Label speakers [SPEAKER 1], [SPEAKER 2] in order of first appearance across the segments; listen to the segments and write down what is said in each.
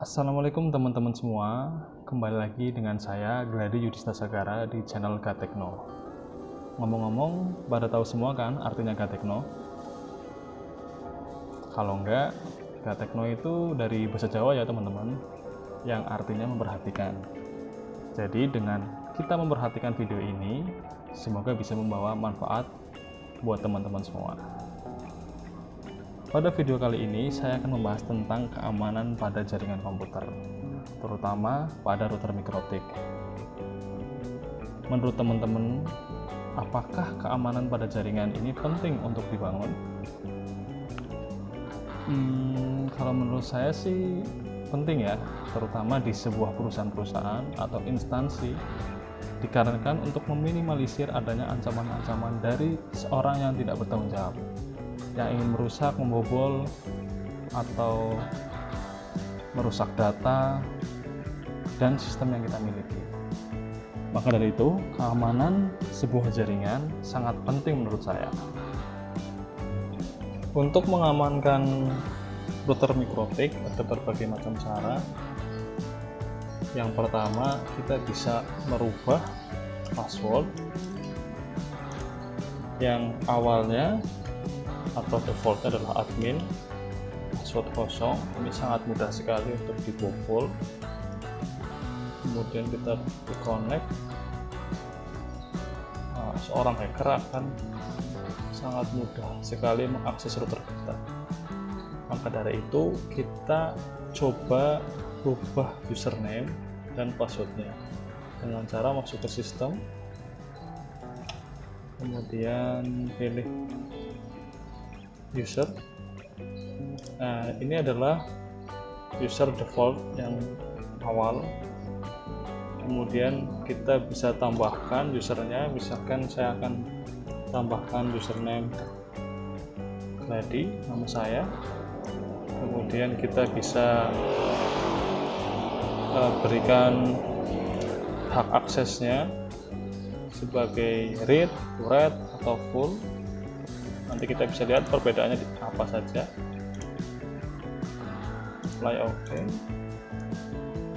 [SPEAKER 1] Assalamualaikum teman-teman semua, kembali lagi dengan saya Gladi Yudhistha Sagara di channel Gatekno. Ngomong-ngomong, pada tahu semua kan artinya Gatekno? Kalau enggak, Gatekno itu dari bahasa Jawa ya teman-teman, yang artinya memperhatikan. Jadi dengan kita memperhatikan video ini, semoga bisa membawa manfaat buat teman-teman semua. Pada video kali ini saya akan membahas tentang keamanan pada jaringan komputer, terutama pada router mikrotik. Menurut teman-teman, apakah keamanan pada jaringan ini penting untuk dibangun? Kalau menurut saya sih penting ya, terutama di sebuah perusahaan-perusahaan atau instansi, dikarenakan untuk meminimalisir adanya ancaman-ancaman dari seorang yang tidak bertanggung jawab, yang ingin merusak, membobol, atau merusak data dan sistem yang kita miliki. Maka dari itu, keamanan sebuah jaringan sangat penting menurut saya. Untuk mengamankan router mikrotik ada berbagai macam cara. Yang pertama, kita bisa merubah password yang awalnya atau defaultnya adalah admin, password kosong. Ini sangat mudah sekali untuk dibobol. Kemudian kita connect, seorang hacker akan sangat mudah sekali mengakses router kita. Maka dari itu kita coba rubah username dan passwordnya dengan cara masuk ke sistem, kemudian pilih user. Nah, ini adalah user default yang awal. Kemudian kita bisa tambahkan usernya, misalkan saya akan tambahkan username Gladi, nama saya. Kemudian kita bisa berikan hak aksesnya sebagai read, write, atau full. Nanti kita bisa lihat perbedaannya apa saja. Apply OK.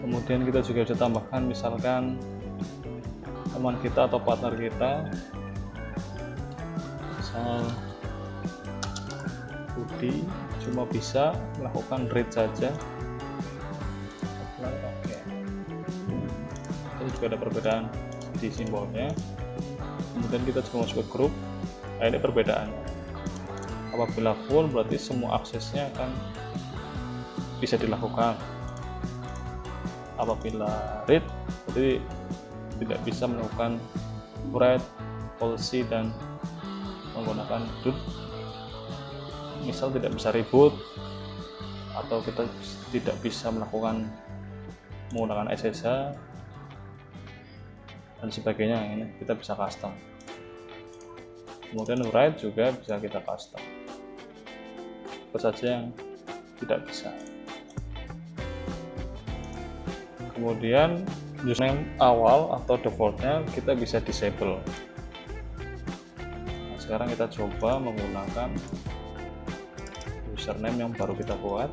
[SPEAKER 1] Kemudian kita juga bisa tambahkan misalkan teman kita atau partner kita, misal Budi, cuma bisa melakukan read saja. Apply OK. Ini juga ada perbedaan di simbolnya. Kemudian kita juga masuk ke grup. Nah, ini perbedaannya. Apabila full berarti semua aksesnya akan bisa dilakukan. Apabila read berarti tidak bisa melakukan write, policy, dan menggunakan root. Misal tidak bisa reboot atau kita tidak bisa menggunakan SSH dan sebagainya. Ini kita bisa custom. Kemudian write juga bisa kita custom. Apa saja yang tidak bisa. Kemudian username awal atau defaultnya kita bisa disable. Nah, sekarang kita coba menggunakan username yang baru kita buat.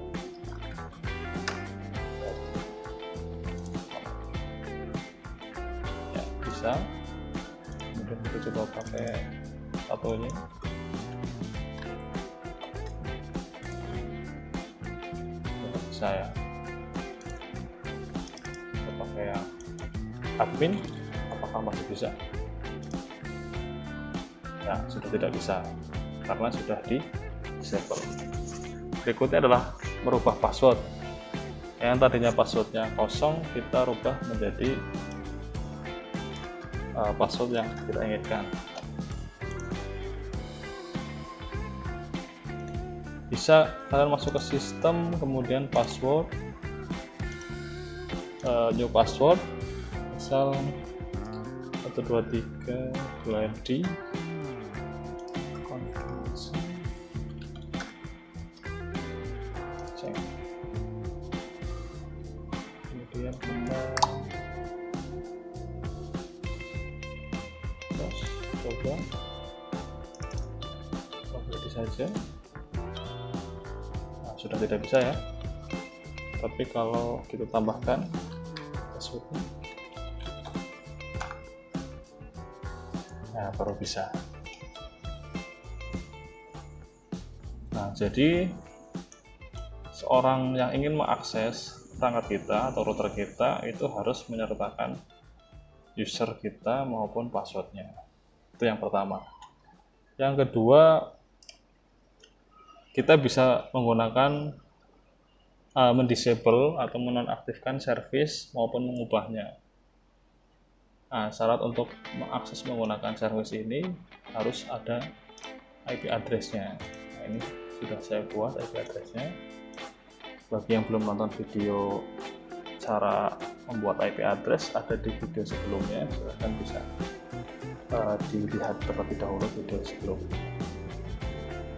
[SPEAKER 1] Ya, bisa. Kemudian kita coba pakai satunya. Saya pakai yang admin, apakah masih bisa? Nah, sudah tidak bisa karena sudah di disable. Berikutnya adalah merubah password. Yang tadinya passwordnya kosong, kita rubah menjadi password yang kita inginkan. Bisa kalian masuk ke sistem, kemudian password, new password, misal 123 Gladi, cek. Kemudian kita coba Gladi saja. Sudah tidak bisa ya. Tapi kalau kita tambahkan passwordnya, nah baru bisa. Nah, jadi seorang yang ingin mengakses perangkat kita atau router kita itu harus menyertakan user kita maupun passwordnya. Itu yang pertama. Yang kedua, kita bisa menggunakan mendisable atau menonaktifkan service maupun mengubahnya. Nah, syarat untuk mengakses menggunakan service ini harus ada IP address-nya. Nah, ini sudah saya buat IP address-nya. Bagi yang belum nonton video cara membuat IP address, ada di video sebelumnya, silahkan bisa dilihat terlebih dahulu video sebelumnya.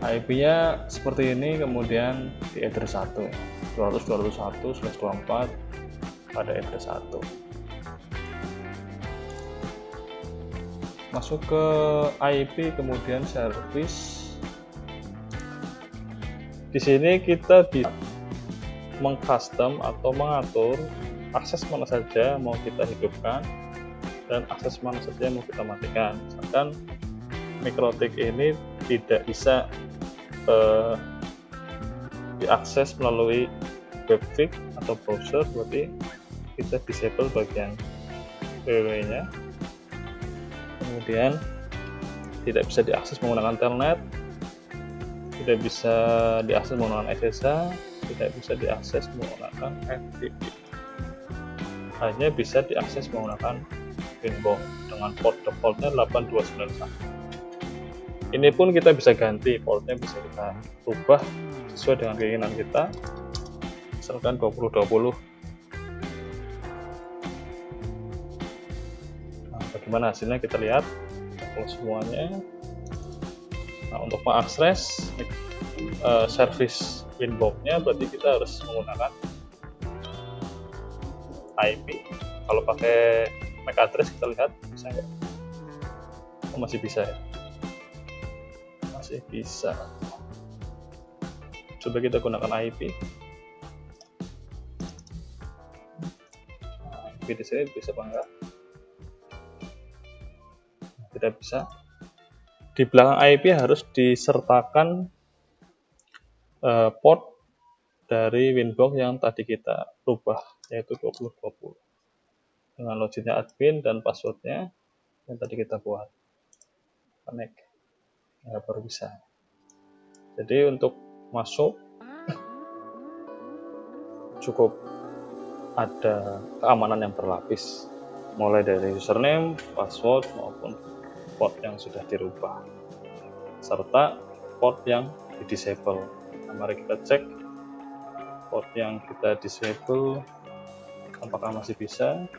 [SPEAKER 1] IP-nya seperti ini, kemudian di address 1 200.201/24 pada address 1. Masuk ke IP, kemudian service. Di sini kita bisa mengcustom atau mengatur akses mana saja mau kita hidupkan dan akses mana saja mau kita matikan. Misalkan MikroTik ini tidak bisa diakses melalui webfig atau browser, berarti kita disable bagian www-nya. Kemudian tidak bisa diakses menggunakan telnet, tidak bisa diakses menggunakan SSH, tidak bisa diakses menggunakan FTP. Hanya bisa diakses menggunakan Winbox dengan port defaultnya 8291. Ini pun kita bisa ganti, portnya bisa kita ubah sesuai dengan keinginan kita, misalkan 2020. Nah, bagaimana hasilnya kita lihat kalau semuanya. Nah, untuk mengakses service Winbox-nya berarti kita harus menggunakan IP. Kalau pakai MAC address kita lihat bisa nggak? Oh, masih bisa ya, masih bisa. Coba kita gunakan IP. Nah, IP di sini bisa apa enggak? Tidak bisa. Di belakang IP harus disertakan port dari Winbox yang tadi kita rubah, yaitu 2020 dengan loginnya admin dan passwordnya yang tadi kita buat. Connect, ya baru bisa. Jadi untuk masuk cukup ada keamanan yang berlapis, mulai dari username, password maupun port yang sudah dirubah, serta port yang di disable. Nah, mari kita cek port yang kita disable apakah masih bisa.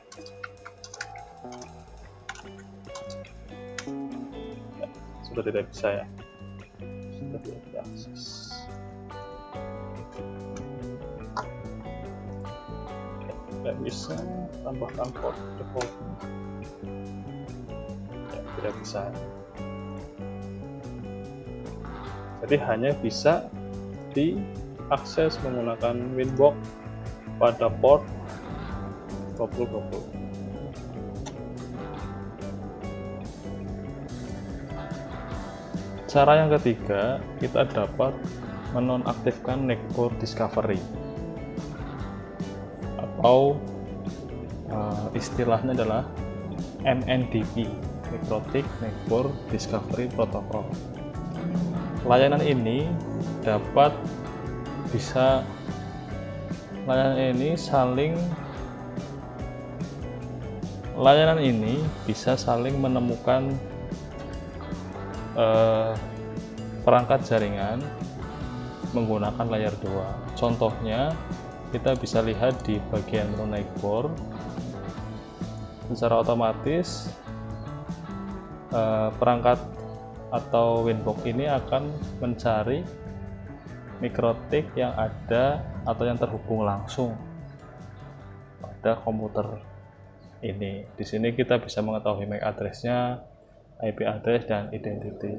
[SPEAKER 1] Ya, sudah tidak bisa ya, sudah tidak diakses. Tidak bisa, tambahkan port default. Ya, tidak bisa. Jadi hanya bisa diakses menggunakan Winbox pada port 2020. Cara yang ketiga, kita dapat menonaktifkan network discovery atau istilahnya adalah MNDP, MikroTik Network Discovery Protocol. Layanan ini bisa saling menemukan perangkat jaringan menggunakan layer 2. Contohnya kita bisa lihat di bagian menu network. Secara otomatis perangkat atau Winbox ini akan mencari MikroTik yang ada atau yang terhubung langsung pada komputer ini. Di sini kita bisa mengetahui MAC address-nya, IP address, dan identity.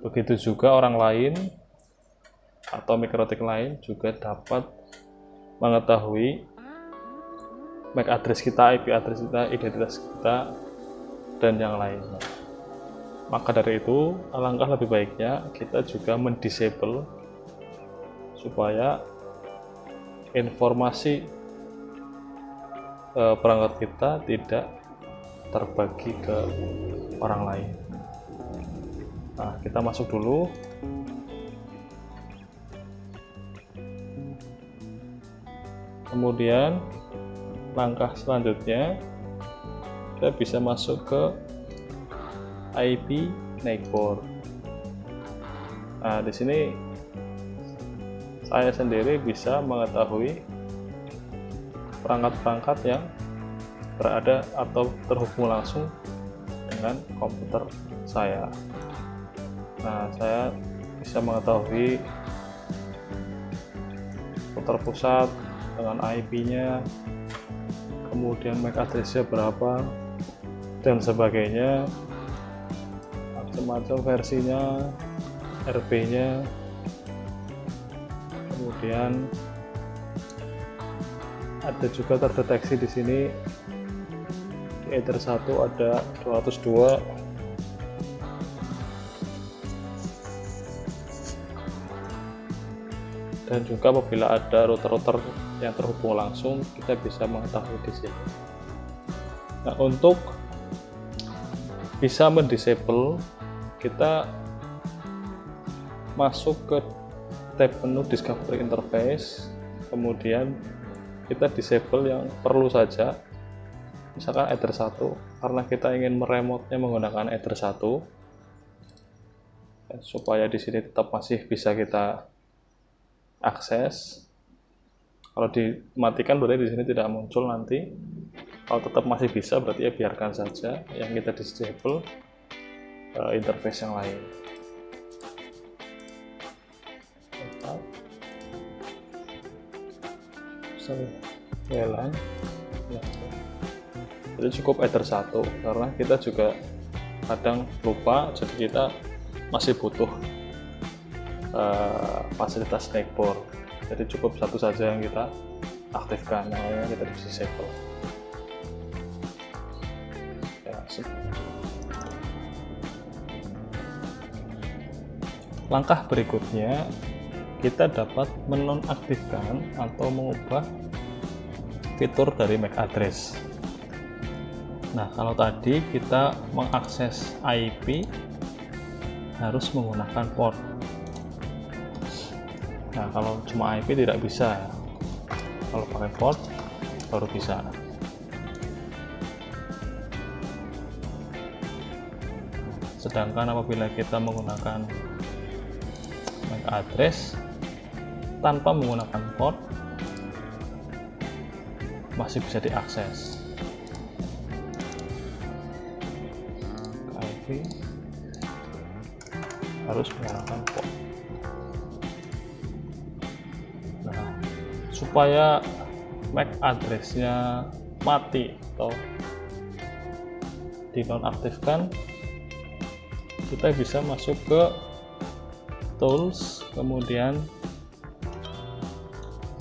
[SPEAKER 1] Begitu juga orang lain atau MikroTik lain juga dapat mengetahui MAC address kita, IP address kita, identitas kita, dan yang lainnya. Maka dari itu, alangkah lebih baiknya kita juga mendisable supaya informasi perangkat kita tidak terbagi ke orang lain. Nah, kita masuk dulu. Kemudian langkah selanjutnya kita bisa masuk ke IP neighbor. Nah, di sini saya sendiri bisa mengetahui perangkat-perangkat yang berada atau terhubung langsung dengan komputer saya. Nah, saya bisa mengetahui komputer pusat dengan IP-nya, kemudian MAC address-nya berapa, dan sebagainya, macam-macam versinya, RP-nya, kemudian ada juga terdeteksi di sini di Ether 1 ada 202, dan juga apabila ada router-router yang terhubung langsung kita bisa mengetahui di sini. Nah, untuk bisa mendisable kita masuk ke tab menu Discovery Interface, kemudian kita disable yang perlu saja, misalkan Ether 1 karena kita ingin meremote-nya menggunakan Ether 1 supaya di sini tetap masih bisa kita akses. Kalau dimatikan berarti di sini tidak muncul nanti. Kalau tetap masih bisa berarti ya biarkan saja yang kita disable interface yang lain. WLAN ya. Jadi cukup Ether 1 karena kita juga kadang lupa, jadi kita masih butuh fasilitas neighbor. Jadi cukup satu saja yang kita aktifkan, yang lainnya kita disable. Ya, langkah berikutnya kita dapat menonaktifkan atau mengubah fitur dari MAC address. Nah, kalau tadi kita mengakses IP harus menggunakan port. Nah, kalau cuma IP tidak bisa ya. Kalau pakai port baru bisa. Sedangkan apabila kita menggunakan MAC address tanpa menggunakan port masih bisa diakses. IP harus menggunakan port. Nah, supaya MAC address-nya mati atau dinonaktifkan, kita bisa masuk ke tools, kemudian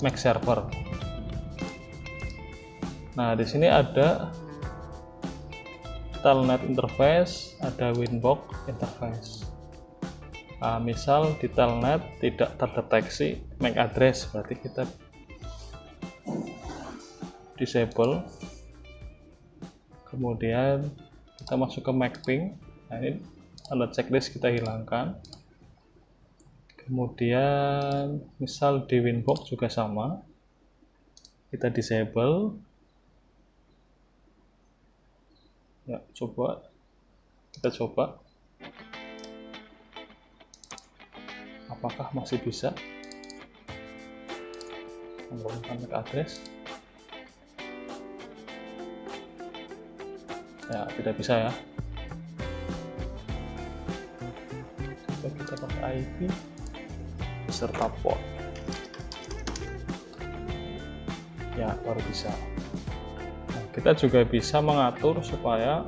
[SPEAKER 1] MAC server. Nah, di sini ada telnet interface, ada winbox interface. Nah, misal di telnet tidak terdeteksi MAC address, berarti kita disable. Kemudian kita masuk ke MAC ping. Nah, ini tanda checklist kita hilangkan. Kemudian misal di winbox juga sama, kita disable. Ya, kita coba apakah masih bisa menggunakan MAC address. Ya, tidak bisa ya. Coba kita pakai IP beserta port. Ya, baru bisa. Nah, kita juga bisa mengatur supaya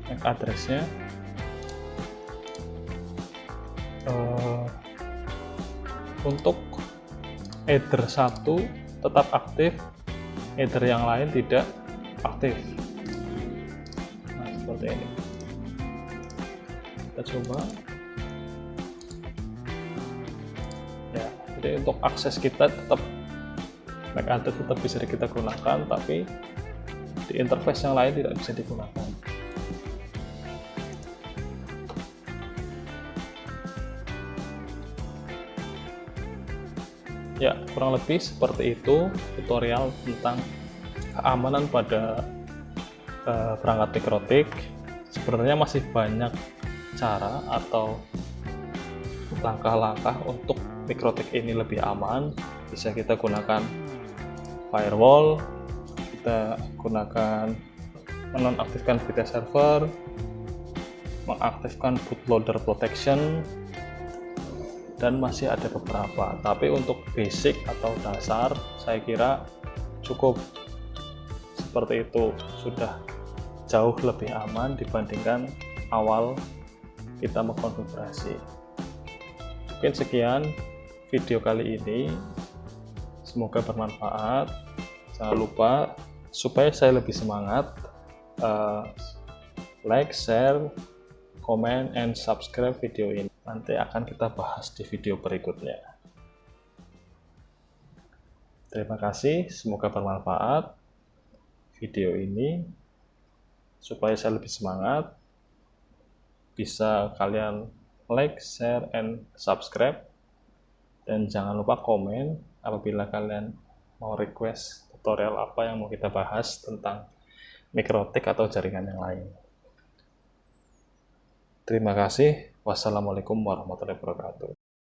[SPEAKER 1] MAC address-nya untuk Ether 1 tetap aktif, header yang lain tidak aktif. Nah, seperti ini. Kita coba. Ya, jadi untuk akses kita tetap MacAdit tetap bisa kita gunakan, tapi di interface yang lain tidak bisa digunakan. Ya, kurang lebih seperti itu tutorial tentang keamanan pada perangkat mikrotik. Sebenarnya masih banyak cara atau langkah-langkah untuk mikrotik ini lebih aman. Bisa kita gunakan firewall, kita gunakan menonaktifkan VT server, mengaktifkan bootloader protection, dan masih ada beberapa. Tapi untuk basic atau dasar saya kira cukup seperti itu, sudah jauh lebih aman dibandingkan awal kita mengkonfigurasi. Mungkin sekian video kali ini, semoga bermanfaat. Jangan lupa supaya saya lebih semangat, like, share, comment, and subscribe video ini. Nanti akan kita bahas di video berikutnya. Terima kasih, semoga bermanfaat video ini. Supaya saya lebih semangat, bisa kalian like, share, and subscribe. Dan jangan lupa komen apabila kalian mau request tutorial apa yang mau kita bahas tentang mikrotik atau jaringan yang lain. Terima kasih. Wassalamualaikum warahmatullahi wabarakatuh.